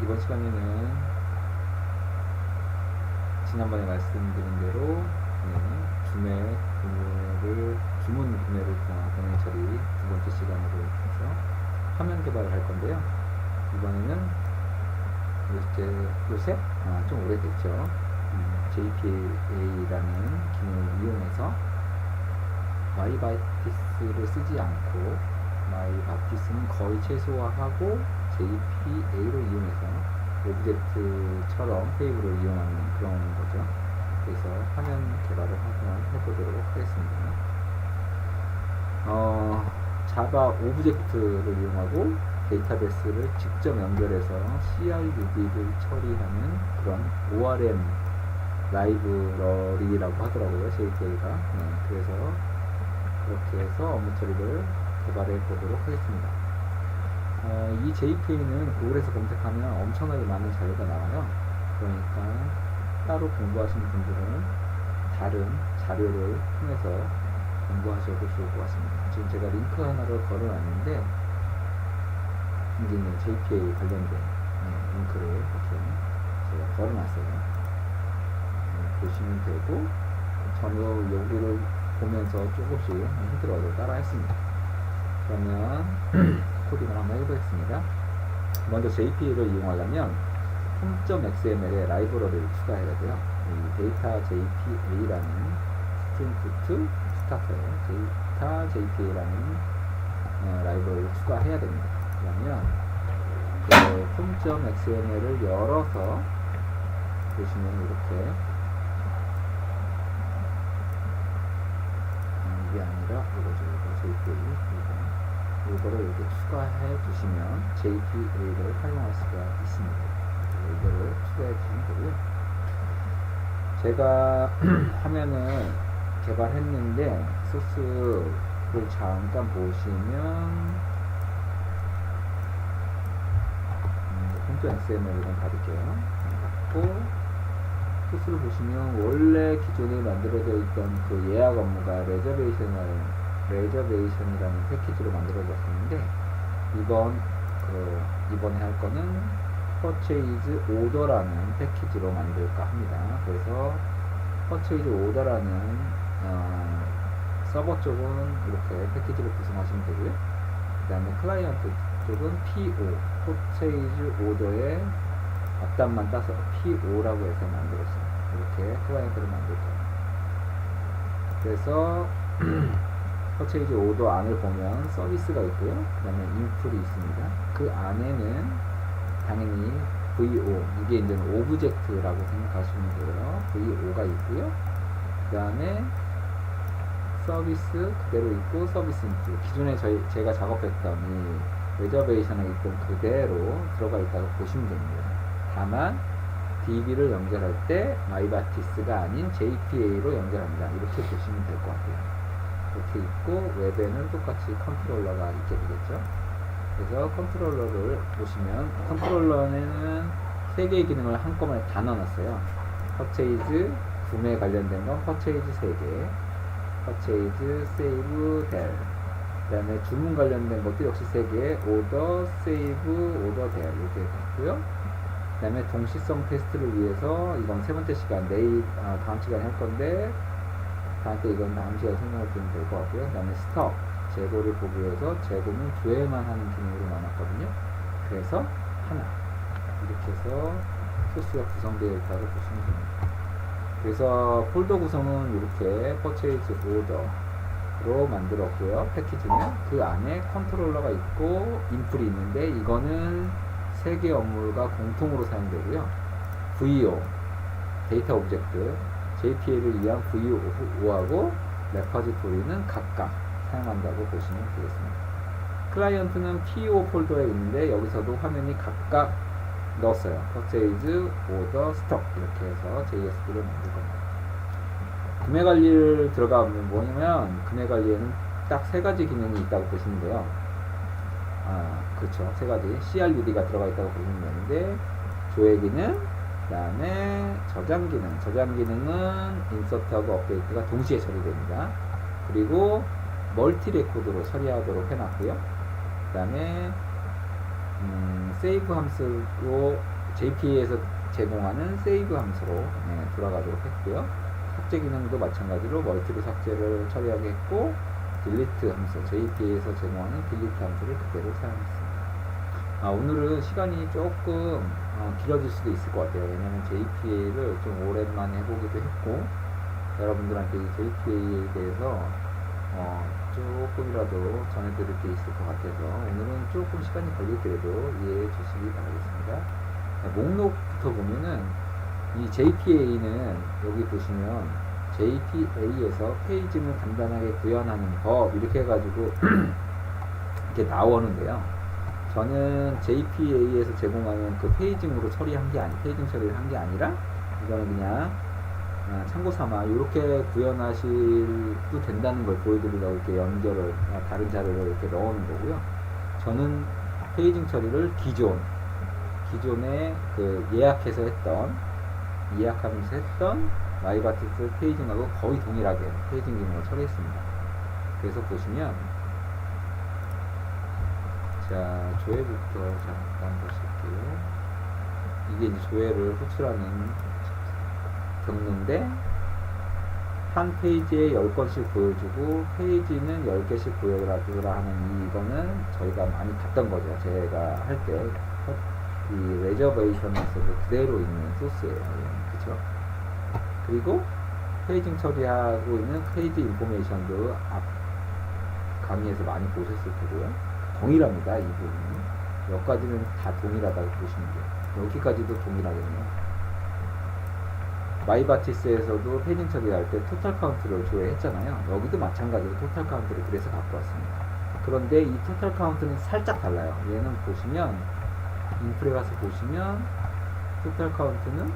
이번 시간에는 지난번에 말씀드린 대로 주문 구매를 통한 동행 처리 두 번째 시간으로 해서 화면 개발을 할 건데요. 이번에는 요새 좀 오래됐죠. JPA라는 기능을 이용해서 마이바티스를 쓰지 않고 마이바티스는 거의 최소화하고 JPA를 이용해서 오브젝트처럼 테이블을 이용하는 그런 거죠. 그래서 화면 개발을 한번 해보도록 하겠습니다. 자바 오브젝트를 이용하고 데이터베이스를 직접 연결해서 CRUD를 처리하는 그런 ORM 라이브러리라고 하더라고요, JPA가. 그래서 그렇게 해서 업무 처리를 개발해 보도록 하겠습니다. 이 JPA는 구글에서 검색하면 엄청나게 많은 자료가 나와요. 그러니까 따로 공부하시는 분들은 다른 자료를 통해서 공부하셔도 좋을 것 같습니다. 지금 제가 링크 하나를 걸어놨는데 여기 있는 JPA 관련된 링크를 이렇게 제가 걸어놨어요. 보시면 되고, 저는 여기를 보면서 조금씩 힘들어도 따라 했습니다. 그러면 코딩을 한번 해보겠습니다. 먼저 JPA를 이용하려면 폼.xml에 라이브러리를 추가해야 돼요. 이 데이터 JPA라는 스트링 스타터에 데이터 JPA라는 라이브러리를 추가해야 됩니다. 그러면 그 폼.xml을 열어서 보시면 이렇게 이게 아니라 이거죠. JPA 이거를 이렇게 추가해 주시면 JPA를 활용할 수가 있습니다. 이거를 추가해 주시면 되고요. 제가 화면을 개발했는데 소스를 잠깐 보시면 .xml을 좀 받을게요. 받고 소스를 보시면 원래 기존에 만들어져 있던 그 예약 업무가 레저베이션이라는 패키지로 만들어졌었는데 이번에 할 거는 Purchase Order라는 패키지로 만들까 합니다. 그래서 Purchase Order라는 서버 쪽은 이렇게 패키지를 구성하시면 되고요. 그 다음에 클라이언트 쪽은 PO, Purchase Order의 앞단만 따서 PO라고 해서 만들었어요. 이렇게 클라이언트를 만들 거예요. 그래서 퍼체이즈 오더 안을 보면 서비스가 있고요. 그 다음에 인풀이 있습니다. 그 안에는 당연히 VO, 이게 이제 오브젝트라고 생각하시면 돼요. VO가 있고요. 그 다음에 서비스 그대로 있고 서비스 인풀. 기존에 제가 작업했던 이 레저베이션에 있던 그대로 들어가 있다고 보시면 됩니다. 다만 DB를 연결할 때 마이바티스가 아닌 JPA로 연결합니다. 이렇게 보시면 될 것 같아요. 이렇게 있고 웹에는 똑같이 컨트롤러가 있게 되겠죠. 그래서 컨트롤러를 보시면 컨트롤러에는 3개의 기능을 한꺼번에 다 넣어놨어요. 퍼체이즈, 구매 관련된 건 퍼체이즈 3개, 퍼체이즈, 세이브, 델, 그 다음에 주문 관련된 것도 역시 3개, 오더, 세이브, 오더, 델 이렇게 있고요. 그 다음에 동시성 테스트를 위해서 이건 세 번째 시간, 다음 시간에 할 건데 다음때 이건 다음 시간에 설명을 드리면 될 것 같고요. 그 다음에 스톱, 재고를 보기 위해서 재고는 조회만 하는 기능으로 나눴거든요. 그래서 하나 이렇게 해서 소스가 구성되어 있다고 보시면 됩니다. 그래서 폴더 구성은 이렇게 Purchase Order로 만들었고요. 패키지는 그 안에 컨트롤러가 있고 인풀이 있는데 이거는 3개 업무가 공통으로 사용되고요. VO, 데이터 오브젝트, JPA를 위한 VO하고 레퍼지토리는 각각 사용한다고 보시면 되겠습니다. 클라이언트는 PO 폴더에 있는데 여기서도 화면이 각각 넣었어요. Purchase, Order, Stock 이렇게 해서 JSP를 만들 겁니다. 구매 관리를 들어가면 뭐냐면 구매 관리에는 딱 3가지 기능이 있다고 보시면 돼요. 그렇죠. 3가지 CRUD가 들어가 있다고 보시면 되는데 조회 기능, 그 다음에 저장 기능은 인서트하고 업데이트가 동시에 처리됩니다. 그리고 멀티 레코드로 처리하도록 해놨고요. 그 다음에 세이브 함수로 JPA에서 제공하는 세이브 함수로 돌아가도록 했고요. 삭제 기능도 마찬가지로 멀티로 삭제를 처리하게 했고, 딜리트 함수, JPA에서 제공하는 딜리트 함수를 그대로 사용했습니다. 오늘은 시간이 조금 길어질 수도 있을 것 같아요. 왜냐면 JPA를 좀 오랜만에 해보기도 했고, 여러분들한테 이 JPA에 대해서 조금이라도 전해드릴 게 있을 것 같아서 오늘은 조금 시간이 걸리더라도 이해해 주시기 바라겠습니다. 목록부터 보면은 이 JPA는 여기 보시면 JPA에서 페이징을 간단하게 구현하는 법 이렇게 해가지고 이렇게 나오는데요. 저는 JPA에서 제공하는 그 페이징으로 페이징 처리를 한 게 아니라 이거는 그냥 참고 삼아 이렇게 구현하셔도 된다는 걸 보여드리려고 이렇게 연결을 다른 자료를 이렇게 넣어놓은 거고요. 저는 페이징 처리를 기존에 그 예약하면서 했던 마이바티스 페이징하고 거의 동일하게 페이징 기능을 처리했습니다. 그래서 보시면 자, 조회부터 잠깐 보실게요. 이게 이제 조회를 호출하는 경로인데, 한 페이지에 10건씩 보여주고 페이지는 10개씩 보여주라 하는 이거는 저희가 많이 봤던 거죠. 제가 할 때 이 레저베이션에서도 그대로 있는 소스예요. 그쵸? 그리고 페이징 처리하고 있는 페이지 인포메이션도 앞 강의에서 많이 보셨을 테고요. 동일합니다. 이 부분은. 여기까지는 다 동일하다고 보시면 돼요. 여기까지도 동일하겠네요. 마이바티스에서도 페이징 처리할 때 토탈 카운트를 조회했잖아요. 여기도 마찬가지로 토탈 카운트를 그래서 갖고 왔습니다. 그런데 이 토탈 카운트는 살짝 달라요. 얘는 보시면 인풀에 가서 보시면 토탈 카운트는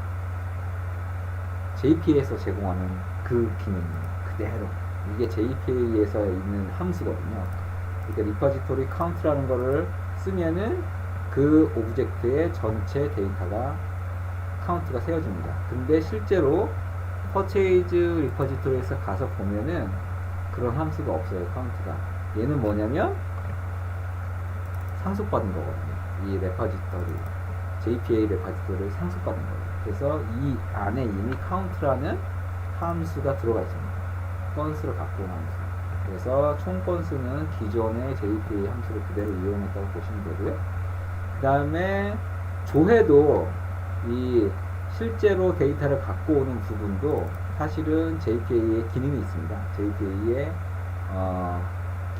JPA에서 제공하는 그 기능이에요. 그대로. 이게 JPA에서 있는 함수거든요. 그러니까 리퍼지토리 카운트라는 거를 쓰면은 그 오브젝트의 전체 데이터가 카운트가 세워집니다. 근데 실제로 퍼체이즈 리퍼지토리에서 가서 보면은 그런 함수가 없어요. 카운트가. 얘는 뭐냐면 상속받은 거거든요. 이 레퍼지토리 JPA 레퍼지토리를 상속받은 거예요. 그래서 이 안에 이미 카운트라는 함수가 들어가 있습니다. 건수를 갖고 온 함수. 그래서 총 건수는 기존의 JPA 함수를 그대로 이용했다고 보시면 되고요. 그 다음에 조회도 이 실제로 데이터를 갖고 오는 부분도 사실은 JPA에 기능이 있습니다. JPA에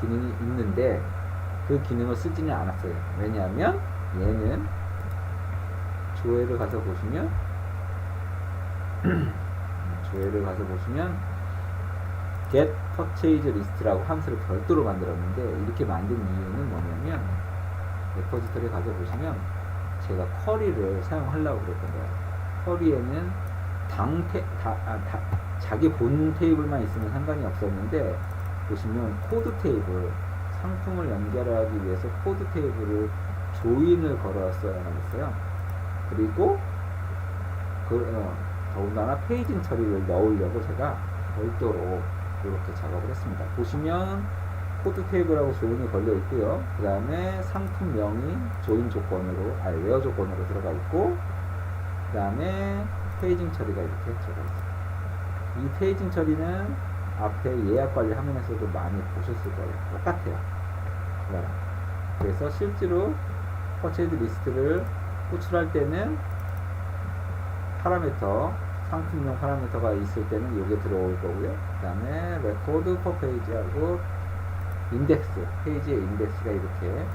기능이 있는데 그 기능을 쓰지는 않았어요. 왜냐하면 얘는 조회를 가서 보시면 get purchase list라고 함수를 별도로 만들었는데, 이렇게 만든 이유는 뭐냐면 레퍼지토리에 가서 보시면 제가 쿼리를 사용하려고 그랬던 거예요. 쿼리에는 자기 본 테이블만 있으면 상관이 없었는데, 보시면 코드 테이블, 상품을 연결하기 위해서 코드 테이블을 조인을 걸었어야만 했어요. 그리고 더군다나 페이징 처리를 넣으려고 제가 별도로 이렇게 작업을 했습니다. 보시면 코드 테이블하고 조인이 걸려 있고요. 그 다음에 상품명이 조인 조건으로, 웨어 조건으로 들어가 있고, 그 다음에 페이징 처리가 이렇게 들어가 있습니다. 이 페이징 처리는 앞에 예약 관리 화면에서도 많이 보셨을 거예요. 똑같아요. 그래서 실제로 퍼체이즈 리스트를 호출할 때는 파라미터, 상품명 파라미터가 있을 때는 이게 들어올 거고요. 그 다음에 레코드 퍼 페이지하고 인덱스, 페이지의 인덱스가 이렇게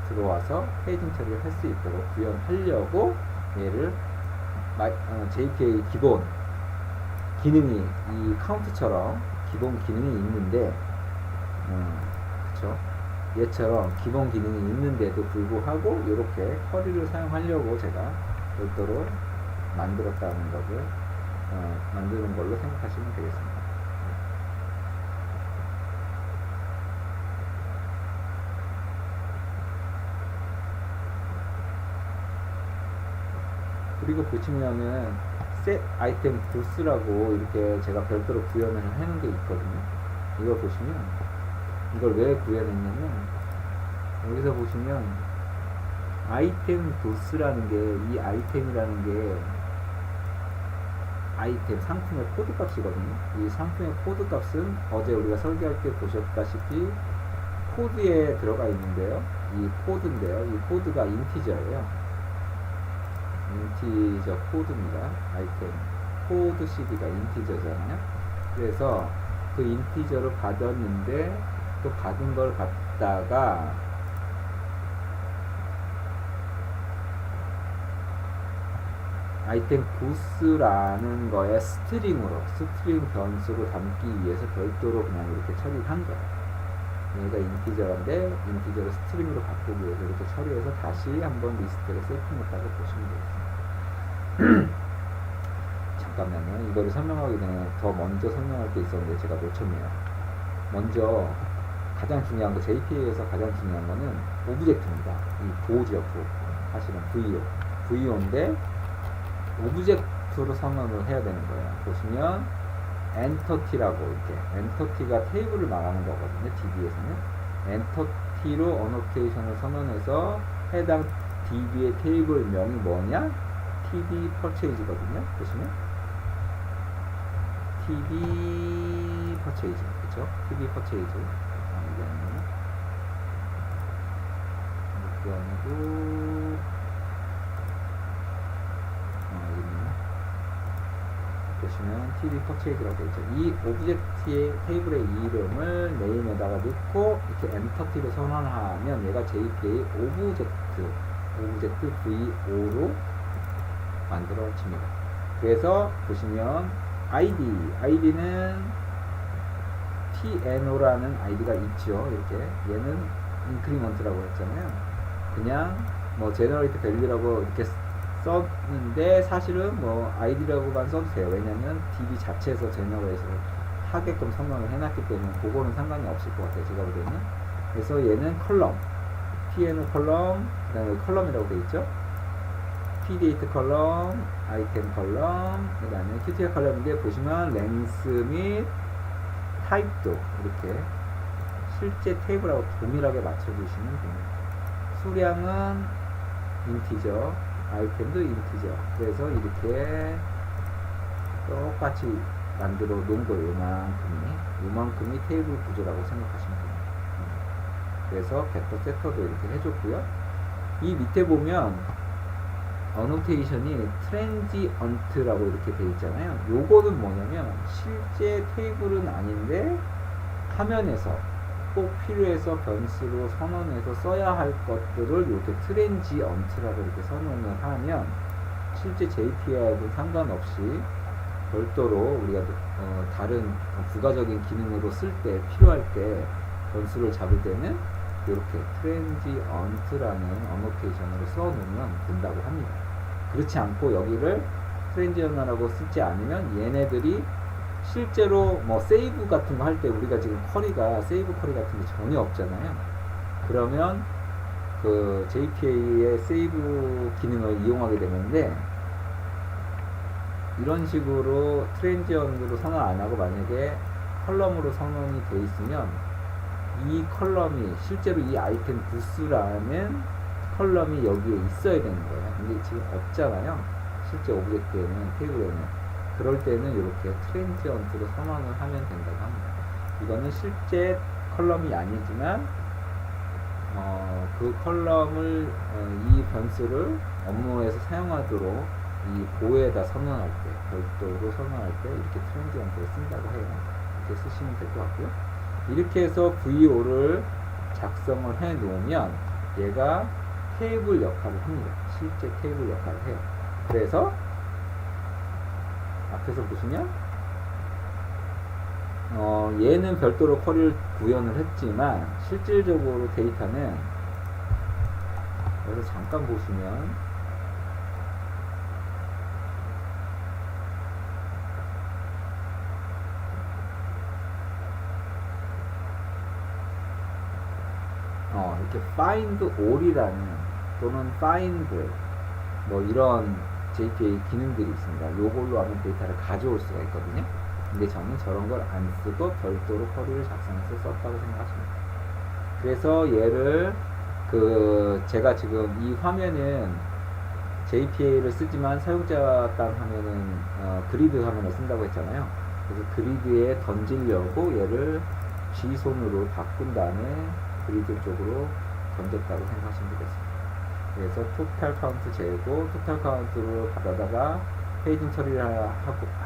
들어와서 페이징 처리를 할 수 있도록 구현하려고 얘를 JPA 기본 기능이 이 카운트처럼 기본 기능이 있는데, 그쵸? 얘처럼 기본 기능이 있는데도 불구하고 이렇게 쿼리를 사용하려고 제가 별도로 만들었다는 것을 만드는 걸로 생각하시면 되겠습니다. 그리고 보시면은 set item boos라고 이렇게 제가 별도로 구현을 해놓은 게 있거든요. 이걸 보시면 이걸 왜 구현했냐면, 여기서 보시면 아이템 부스라는 게, 이 아이템이라는 게 아이템 상품의 코드 값이거든요. 이 상품의 코드 값은 어제 우리가 설계할 때 보셨다시피 코드에 들어가 있는데요. 이 코드인데요. 이 코드가 인티저예요. 인티저 코드입니다. 아이템 코드 CD가 인티저잖아요. 그래서 그 인티저를 받았는데 그 받은 걸 갖다가 아이템 부스라는 거에 스트링 변수로 담기 위해서 별도로 그냥 이렇게 처리를 한 거예요. 얘가 인티저인데 인티저를 스트링으로 바꾸기 위해서 이렇게 처리해서 다시 한번 리스트를 세팅했다고 보시면 되겠습니다. 잠깐만요. 이거를 설명하기 전에 더 먼저 설명할 게 있었는데 제가 놓쳤네요. 먼저 가장 중요한 거, JPA에서 가장 중요한 거는 오브젝트입니다. 이 보호죠, 사실은 VO인데 오브젝트로 선언을 해야 되는 거예요. 보시면 엔터티라고 이렇게 엔터티가 테이블을 말하는 거거든요. DB에서는 엔터티로 어노테이션을 선언해서 해당 DB의 테이블명이 뭐냐? TB 퍼체이즈거든요. 보시면 TB 퍼체이즈, 그렇죠? TB 퍼체이즈. 이게 아니고 보시면 TV 퍼체이즈라고 되어 있죠. 이 오브젝트의 테이블의 이름을 네임에다가 넣고 이렇게 엔터티를 선언하면 얘가 JPA 오브젝트 VO로 만들어집니다. 그래서 보시면 ID는 TNO라는 아이디가 있죠. 이렇게 얘는 인크리먼트라고 했잖아요. 그냥 뭐 제너레이트 밸류라고 이렇게 썼는데 사실은 뭐 id라고만 써도 돼요. 왜냐면 DB 자체에서 제너레이션을 하게끔 설명을 해놨기 때문에 그거는 상관이 없을 것 같아요. 제가 볼 때는. 그래서 얘는 컬럼, TNO 컬럼, 그 다음에 컬럼이라고 되어 있죠. pdate 컬럼, 아이템 컬럼, 그 다음에 qtr 컬럼인데 보시면 랭스 및 타입도 이렇게 실제 테이블하고 동일하게 맞춰주시면 됩니다. 수량은 인티저, 아이템도 인티저. 그래서 이렇게 똑같이 만들어 놓은 거예요. 요만큼이 테이블 구조라고 생각하시면 됩니다. 그래서 벡터 세터도 이렇게 해줬고요. 이 밑에 보면 어노테이션이 트랜지언트라고 이렇게 되어 있잖아요. 요거는 뭐냐면 실제 테이블은 아닌데 화면에서 꼭 필요해서 변수로 선언해서 써야 할 것들을 이렇게 트랜지언트라고 이렇게 선언을 하면 실제 JP하고는 상관없이 별도로 우리가 다른 부가적인 기능으로 쓸 때 필요할 때 변수를 잡을 때는 이렇게 트랜지언트라는 어노테이션으로 써놓으면 된다고 합니다. 그렇지 않고 여기를 트랜지언트라고 쓰지 않으면 얘네들이 실제로 뭐 세이브 같은 거 할 때 우리가 지금 세이브 쿼리 같은 게 전혀 없잖아요. 그러면 그 JPA의 세이브 기능을 이용하게 되는데 이런 식으로 트랜지언트로 선언 안 하고 만약에 컬럼으로 선언이 돼 있으면 이 컬럼이 실제로 이 아이템 부스라는 컬럼이 여기에 있어야 되는 거예요. 근데 지금 없잖아요. 실제 오브젝트에는, 테이블에는. 그럴 때는 이렇게 트랜지언트로 선언을 하면 된다고 합니다. 이거는 실제 컬럼이 아니지만 그 컬럼을 이 변수를 업무에서 사용하도록 이 보호에다 선언할 때, 별도로 선언할 때 이렇게 트랜지언트를 쓴다고 해요. 이렇게 쓰시면 될 것 같고요. 이렇게 해서 VO를 작성을 해 놓으면 얘가 테이블 역할을 합니다. 실제 테이블 역할을 해요. 그래서 앞에서 보시면 얘는 별도로 쿼리를 구현을 했지만 실질적으로 데이터는 여기서 잠깐 보시면 이렇게 find all이라는 또는 find 뭐 이런 JPA 기능들이 있습니다. 요걸로 하면 데이터를 가져올 수가 있거든요. 근데 저는 저런 걸 안 쓰고 별도로 쿼리를 작성해서 썼다고 생각하시면 돼요. 그래서 얘를 제가 지금 이 화면은 JPA를 쓰지만 사용자당 화면은 그리드 화면을 쓴다고 했잖아요. 그래서 그리드에 던지려고 얘를 G손으로 바꾼 다음에 그리드 쪽으로 던졌다고 생각하시면 되겠습니다. 그래서 토탈 카운트 재고 토탈 카운트로 받아다가 페이징 처리를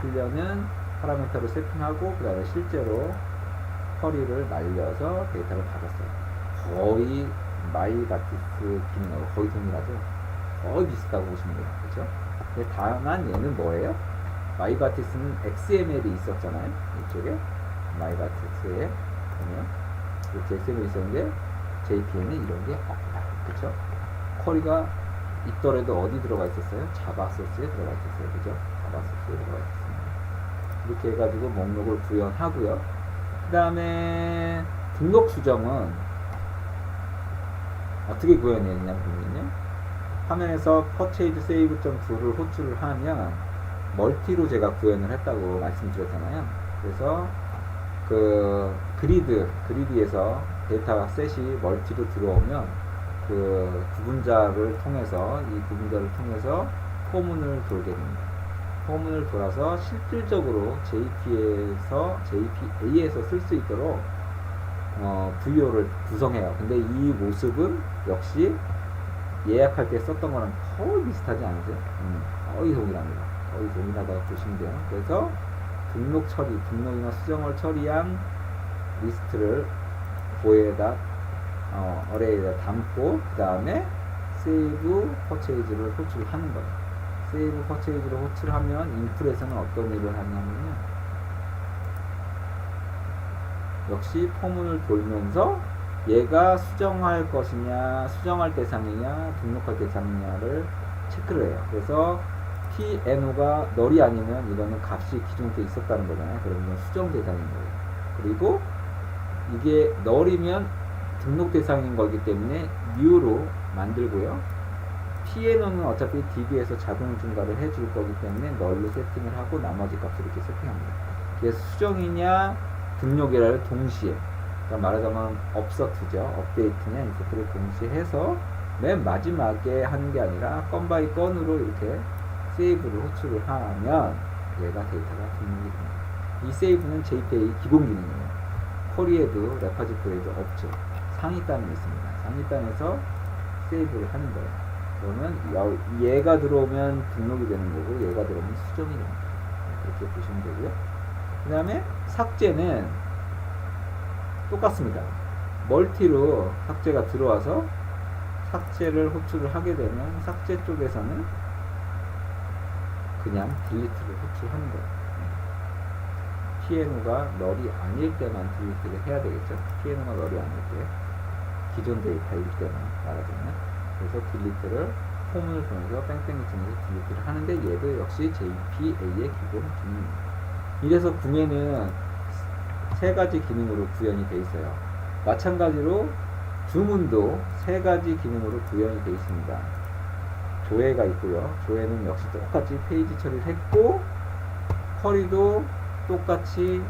하려는 파라미터를 세팅하고 그 다음에 실제로 쿼리를 날려서 데이터를 받았어요. 거의 마이바티스 기능하고 거의 동일하죠. 거의 비슷하고 보시면 돼요. 그렇죠? 근데 다만 얘는 뭐예요? 마이바티스는 XML이 있었잖아요. 이쪽에 마이바티스에 보면 이렇게 XML이 있었는데 JPA는 이런 게 없다. 그렇죠? 쿼리가 있더라도 어디 들어가 있었어요? 자바 소스에 들어가 있었어요. 그죠? 자바 소스에 들어가 있었습니다. 이렇게 해가지고 목록을 구현하고요. 그 다음에 등록 수정은 어떻게 구현해야 되냐면요. 화면에서 purchase save.do를 호출을 하면 멀티로 제가 구현을 했다고 말씀드렸잖아요. 그래서 그리드에서 데이터 셋이 멀티로 들어오면 그 구분자를 통해서 포문을 돌게 됩니다. 포문을 돌아서 실질적으로 JPA에서 쓸 수 있도록 VO를 구성해요. 근데 이 모습은 역시 예약할 때 썼던 거랑 거의 비슷하지 않으세요? 거의 동일합니다. 거의 동일하다고 보시면 돼요. 그래서 등록이나 수정을 처리한 리스트를 보에다 어레이에다 담고 그 다음에 세이브 퍼체이즈를 호출하는 거예요. 세이브 퍼체이즈를 호출하면 인풀에서는 어떤 일을 하냐면요. 역시 포문을 돌면서 얘가 수정할 것이냐, 수정할 대상이냐, 등록할 대상이냐를 체크를 해요. 그래서 TNO가 널이 아니면 이거는 값이 기존부터 있었다는 거잖아요. 그러면 수정 대상인 거예요. 그리고 이게 널이면 등록 대상인 거기 때문에 new로 만들고요. TNO는 어차피 DB에서 자동 중과를 해줄 거기 때문에 널로 세팅을 하고 나머지 값을 이렇게 세팅합니다. 이게 수정이냐, 등록이라를 동시에, 그러니까 말하자면 업서트죠. 업데이트냐, 인서트를 동시에 해서 맨 마지막에 하는 게 아니라 건 바이 건으로 이렇게 세이브를 호출을 하면 얘가 데이터가 등록이 됩니다. 이 세이브는 JPA 기본 기능이에요. 쿼리에도 레파지토리에도 없죠. 상위단이 있습니다. 상위단에서 세이브를 하는 거예요. 그러면 얘가 들어오면 등록이 되는 거고 얘가 들어오면 수정이 됩니다. 그렇게 보시면 되고요. 그 다음에 삭제는 똑같습니다. 멀티로 삭제가 들어와서 삭제를 호출을 하게 되면 삭제 쪽에서는 그냥 딜리트를 호출하는 거예요. TNO가 널이 아닐 때만 딜리트를 해야 되겠죠. TNO가 널이 아닐 때, 기존 데이터일 때만 말하자면. 그래서 딜리트를 포문을 통해서 뺑뺑이 통해서 딜리트를 하는데 얘도 역시 JPA의 기본 기능입니다. 이래서 구매는 세 가지 기능으로 구현이 되어 있어요. 마찬가지로 주문도 세 가지 기능으로 구현이 되어 있습니다. 조회가 있고요. 조회는 역시 똑같이 페이지 처리를 했고 쿼리도 똑같이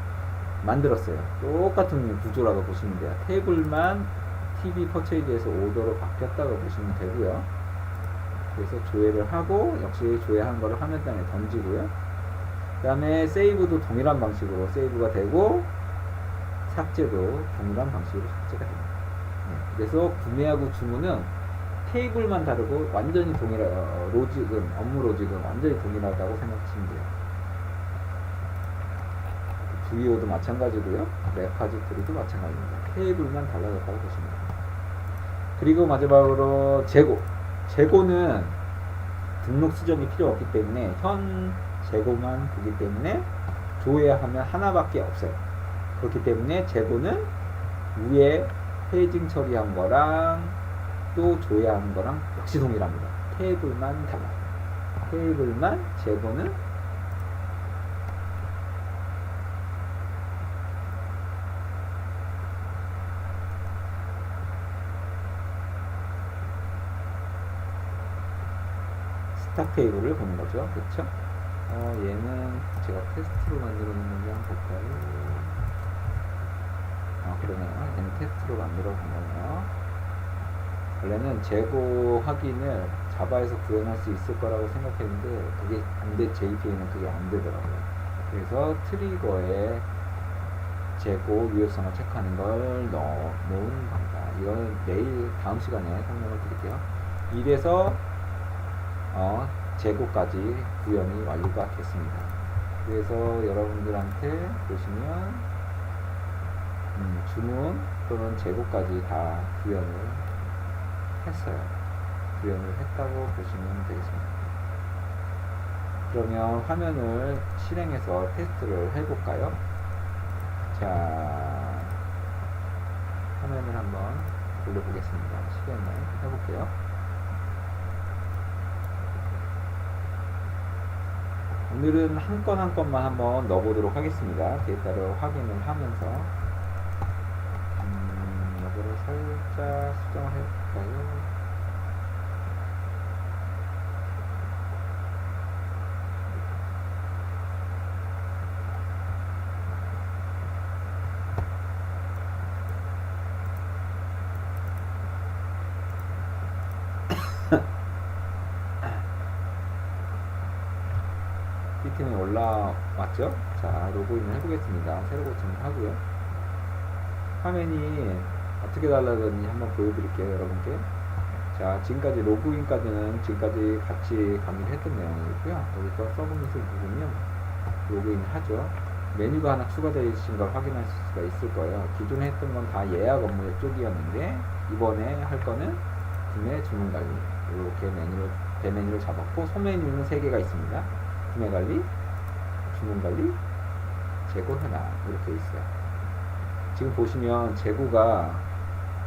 만들었어요. 똑같은 구조라고 보시면 돼요. 테이블만 TV 퍼체이즈에서 오더로 바뀌었다고 보시면 되고요. 그래서 조회를 하고 역시 조회한 거를 화면단에 던지고요. 그 다음에 세이브도 동일한 방식으로 세이브가 되고 삭제도 동일한 방식으로 삭제가 됩니다. 그래서 구매하고 주문은 테이블만 다르고 완전히 로직은, 업무 로직은 완전히 동일하다고 생각하시면 돼요. VO도 마찬가지고요. 레파지토리도 마찬가지입니다. 테이블만 달라졌다고 보시면 됩니다. 그리고 마지막으로 재고는 등록 수정이 필요 없기 때문에 현 재고만 두기 때문에 조회하면 하나밖에 없어요. 그렇기 때문에 재고는 위에 페이징 처리한 거랑 또 조회한 거랑 역시 동일합니다. 테이블만 달라요. 테이블만 재고는 스탁 테이블을 보는 거죠. 그렇죠? 얘는 제가 테스트로 만들어 놓은 건지 한번 볼까요? 그러네요. 얘는 테스트로 만들어 본 거네요. 원래는 재고 확인을 자바에서 구현할 수 있을 거라고 생각했는데 그게 JPA는 그게 안 되더라고요. 그래서 트리거에 재고 유효성을 체크하는 걸 넣은 겁니다. 이거는 내일 다음 시간에 설명을 드릴게요. 이래서 재고까지 구현이 완료가 됐습니다. 그래서 여러분들한테 보시면 주문 또는 재고까지 다 구현을 했어요. 구현을 했다고 보시면 되겠습니다. 그러면 화면을 실행해서 테스트를 해볼까요? 자, 화면을 한번 돌려보겠습니다. 실행을 해볼게요. 오늘은 한 건 한 건만 한번 넣어보도록 하겠습니다. 데이터를 확인을 하면서 이거를 살짝 수정을 해볼까요? B팀이 올라왔죠? 자, 로그인을 해보겠습니다. 새로 고침을 하고요. 화면이 어떻게 달라졌는지 한번 보여드릴게요, 여러분께. 자, 지금까지 로그인까지는 지금까지 같이 강의를 했던 내용이고요. 여기서 서브밋을 누르면 로그인을 하죠. 메뉴가 하나 추가되어 있으신 걸 확인할 수가 있을 거예요. 기존에 했던 건 다 예약 업무 쪽이었는데 이번에 할 거는 구매 주문 관리. 이렇게 대메뉴를 잡았고 소메뉴는 3개가 있습니다. 구매 관리, 주문 관리, 재고 현황 이렇게 있어요. 지금 보시면 재고가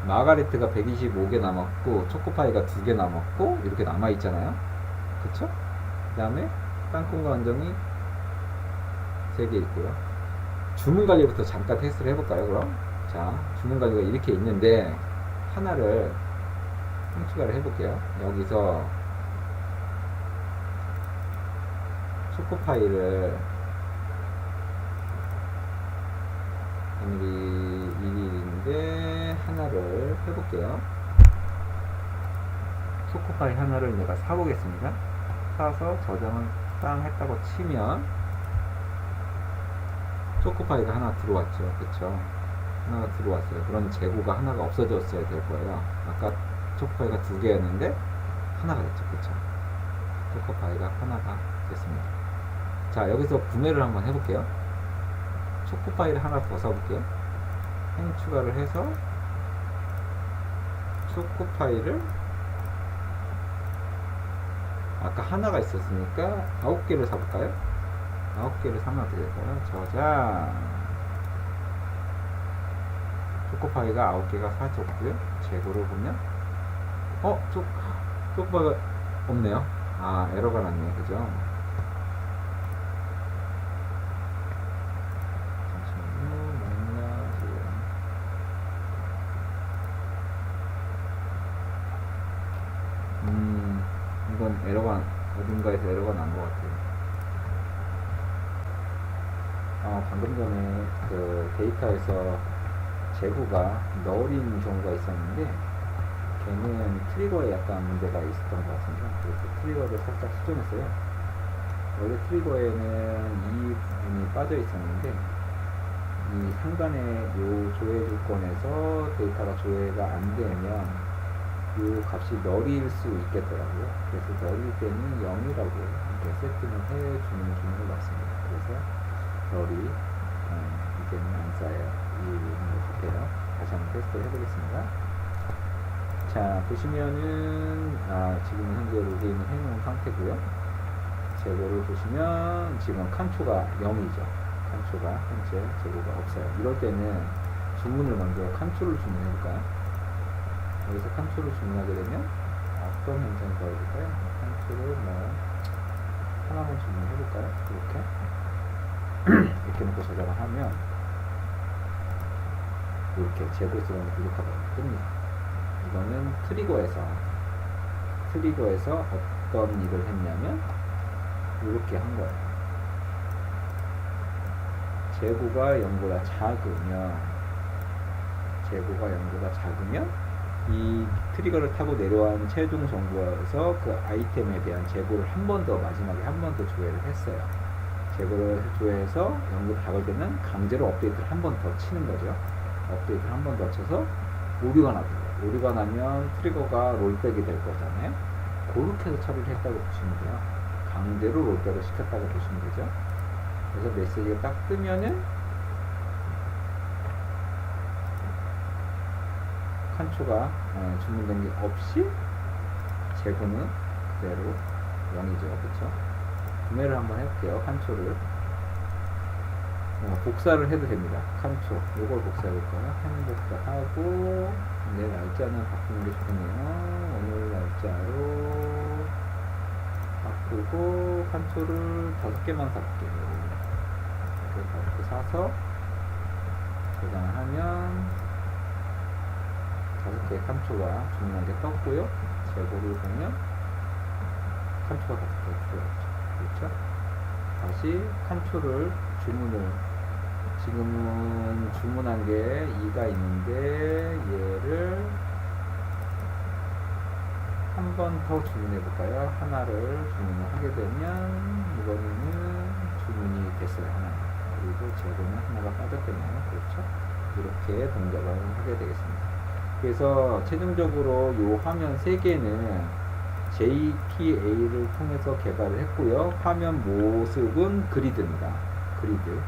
마가레트가 125개 남았고 초코파이가 2개 남았고 이렇게 남아 있잖아요. 그쵸? 그 다음에 땅콩과 완정이 3개 있고요. 주문 관리부터 잠깐 테스트를 해볼까요? 그럼 자, 주문 관리가 이렇게 있는데 하나를 추가를 해볼게요. 여기서 초코파이를 오늘이 1일인데 하나를 해볼게요. 초코파이 하나를 내가 사보겠습니다. 사서 저장을 땅 했다고 치면 초코파이가 하나 들어왔죠. 그쵸? 하나가 들어왔어요. 그럼 재고가 하나가 없어졌어야 될 거예요. 아까 초코파이가 2개였는데 하나가 됐죠. 그쵸? 초코파이가 하나가 됐습니다. 자, 여기서 구매를 한번 해볼게요. 초코파이를 하나 더 사볼게요. 행 추가를 해서 초코파이를 아까 하나가 있었으니까 9개를 사볼까요? 9개를 사면 어떻게 될까요? 저장. 초코파이가 9개가 사졌고요. 재고를 보면 초코파이가 없네요. 아, 에러가 났네요. 그죠? 이건 에러가 어딘가에서 에러가 난 것 같아요. 방금 전에 그 데이터에서 재고가 너린 경우가 있었는데 걔는 트리거에 약간 문제가 있었던 것 같습니다. 그래서 트리거를 살짝 수정했어요. 원래 트리거에는 이 부분이 빠져 있었는데 이 상단의 요 조회 조건에서 데이터가 조회가 안 되면 이 값이 널일 수 있겠더라고요. 그래서 널일 때는 0이라고 이렇게 세팅을 해주는 기능을 넣습니다. 그래서 널이 이제는 안 쌓여요. 이 부분을 볼게요. 다시 한번 테스트를 해보겠습니다. 자, 보시면은 지금 현재 로그인을 해놓은 상태고요. 재고를 보시면 지금 칸초가 0이죠. 칸초가 현재 재고가 없어요. 이럴 때는 주문을 먼저 칸초를 주문해볼까요? 여기서 칸초를 주문하게 되면 어떤 현상이 벌어질까요? 칸초를 하나만 주문해볼까요? 이렇게 놓고 저장을 하면 이렇게 재고 수량이 부족하다고 뜹니다. 이거는 트리거에서 어떤 일을 했냐면 이렇게 한 거예요. 재고가 0보다 작으면 이 트리거를 타고 내려온 최종 정보에서 그 아이템에 대한 재고를 한 번 더 마지막에 한 번 더 조회를 했어요. 재고를 조회해서 연구를 다 걸 때는 강제로 업데이트를 한 번 더 치는 거죠. 업데이트를 한 번 더 쳐서 오류가 나더라고요. 오류가 나면 트리거가 롤백이 될 거잖아요. 그렇게 해서 처리를 했다고 보시면 돼요. 강제로 롤백을 시켰다고 보시면 되죠. 그래서 메시지가 딱 뜨면은 칸초가 주문된 게 없이 재고는 그대로 0이죠. 그쵸? 구매를 한번 해볼게요. 칸초를 복사를 해도 됩니다. 칸초 요걸 복사해 볼까요? 행복사하고 내 날짜는 바꾸는 게 좋겠네요. 오늘 날짜로 바꾸고 칸초를 5개만 살게요. 이렇게 사서 저장을 하면 5개의 칸초가 주문한 게 떴고요. 재고를 보면 칸초가 5개 들어갔죠. 그렇죠? 다시 칸초를 주문을 지금은 주문한 게 2가 있는데 얘를 한 번 더 주문해 볼까요? 하나를 주문을 하게 되면 이번에는 주문이 됐어요. 하나. 그리고 재고는 하나가 빠졌겠네요. 그렇죠? 이렇게 동작을 하게 되겠습니다. 그래서 최종적으로 이 화면 3개는 JPA를 통해서 개발을 했고요. 화면 모습은 그리드입니다. 그리드.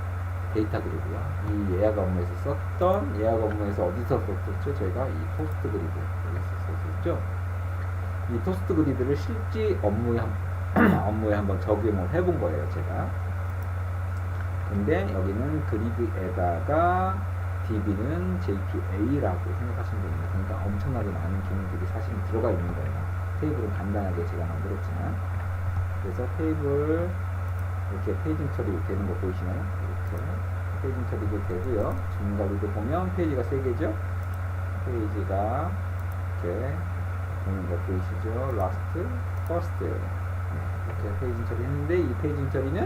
데이터 그리드요. 이 예약 업무에서 썼던 예약 업무에서 어디서 썼었죠? 저희가 이 토스트 그리드 여기서 썼었죠. 이 토스트 그리드를 실제 업무에 한번 적용을 해본 거예요. 제가. 근데 여기는 그리드에다가 DB는 JPA라고 생각하시면 됩니다. 그러니까 엄청나게 많은 기능들이 사실 들어가 있는 거예요. 테이블은 간단하게 제가 만들었지만. 그래서 테이블 이렇게 페이징 처리 되는 거 보이시나요? 이렇게 페이징 처리도 되고요. 주문 관리도 보면 페이지가 3개죠. 페이지가 이렇게 보는 거 보이시죠? 라스트, 퍼스트 이렇게 페이징 처리 했는데 이 페이징 처리는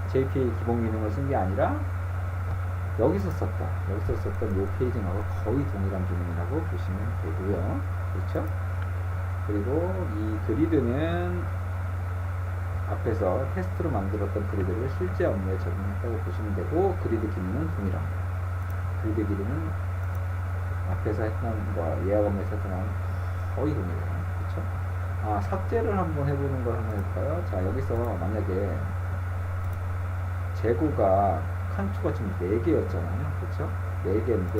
JPA 기본 기능을 쓴 게 아니라 여기서 썼던 이 페이징하고 거의 동일한 기능이라고 보시면 되고요. 그렇죠? 그리고 이 그리드는 앞에서 테스트로 만들었던 그리드를 실제 업무에 적용했다고 보시면 되고 그리드 기능은 동일합니다. 그리드 기능은 앞에서 했던 예약 업무에서 했던 거랑 거의 동일해요. 그렇죠? 삭제를 한번 해보는 걸 한번 해볼까요? 자, 여기서 만약에 재고가 칸초가 지금 4개였잖아요. 그렇죠? 4개인데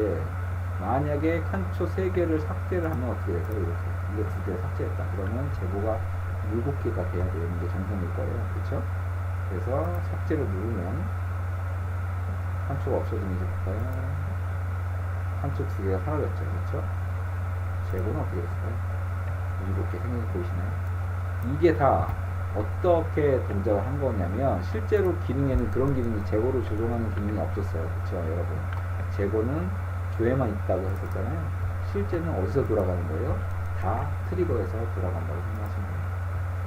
만약에 칸초 3개를 삭제를 하면 어떻게 돼서 이렇게 이거 2개 삭제했다. 그러면 재고가 7개가 돼야 되는 게 정상일 거예요. 그렇죠? 그래서 삭제를 누르면 칸초가 없어지는지 볼까요? 칸초 2개가 사라졌죠. 그렇죠? 재고는 어떻게 됐을까요? 7개 생긴 거 보이시나요? 이게 다 어떻게 동작을 한 거냐면 실제로 기능에는 그런 기능이 재고를 조정하는 기능이 없었어요. 그렇죠 여러분? 재고는 조회만 있다고 했었잖아요. 실제는 어디서 돌아가는 거예요? 다 트리거에서 돌아간다고 생각하시면 돼요.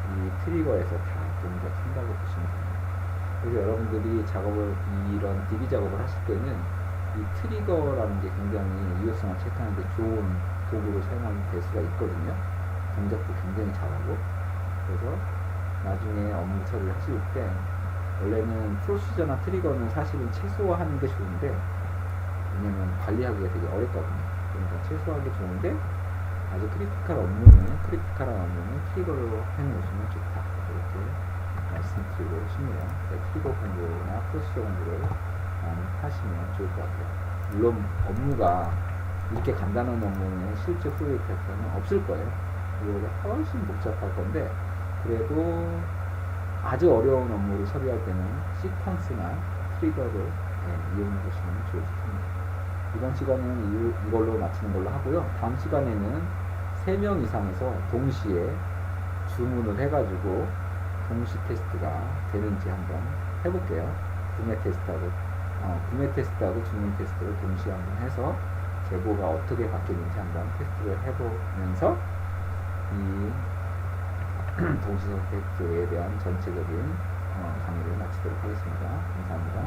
이 트리거에서 다 동작한다고 보시면 됩니다. 그래서 여러분들이 이런 DB 작업을 하실 때는 이 트리거라는 게 굉장히 유효성을 체크하는 데 좋은 도구로 사용될 수가 있거든요. 동작도 굉장히 잘하고. 그래서 나중에 업무 처리를 하실 때 원래는 프로시저나 트리거는 사실은 최소화하는 게 좋은데 왜냐면 관리하기가 되게 어렵거든요. 그러니까 최소화하는 게 좋은데 아주 크리티컬한 업무는 트리거로 해놓으시면 좋다. 이렇게 말씀드리고 싶네요. 트리거 공부나 프로시저 공부를 많이 하시면 좋을 것 같아요. 물론 업무가 이렇게 간단한 업무는 실제 프로젝트에서는 없을 거예요. 이거보다 훨씬 복잡할 건데 그래도 아주 어려운 업무를 처리할 때는 시퀀스나 트리거를 이용해 보시면 좋을 것 같습니다. 이번 시간은 이걸로 마치는 걸로 하고요. 다음 시간에는 3명 이상에서 동시에 주문을 해가지고 동시 테스트가 되는지 한번 해볼게요. 구매 테스트하고 주문 테스트를 동시에 한번 해서 재고가 어떻게 바뀌는지 한번 테스트를 해보면서 이 동시 선택에 대한 전체적인 강의를 마치도록 하겠습니다. 감사합니다.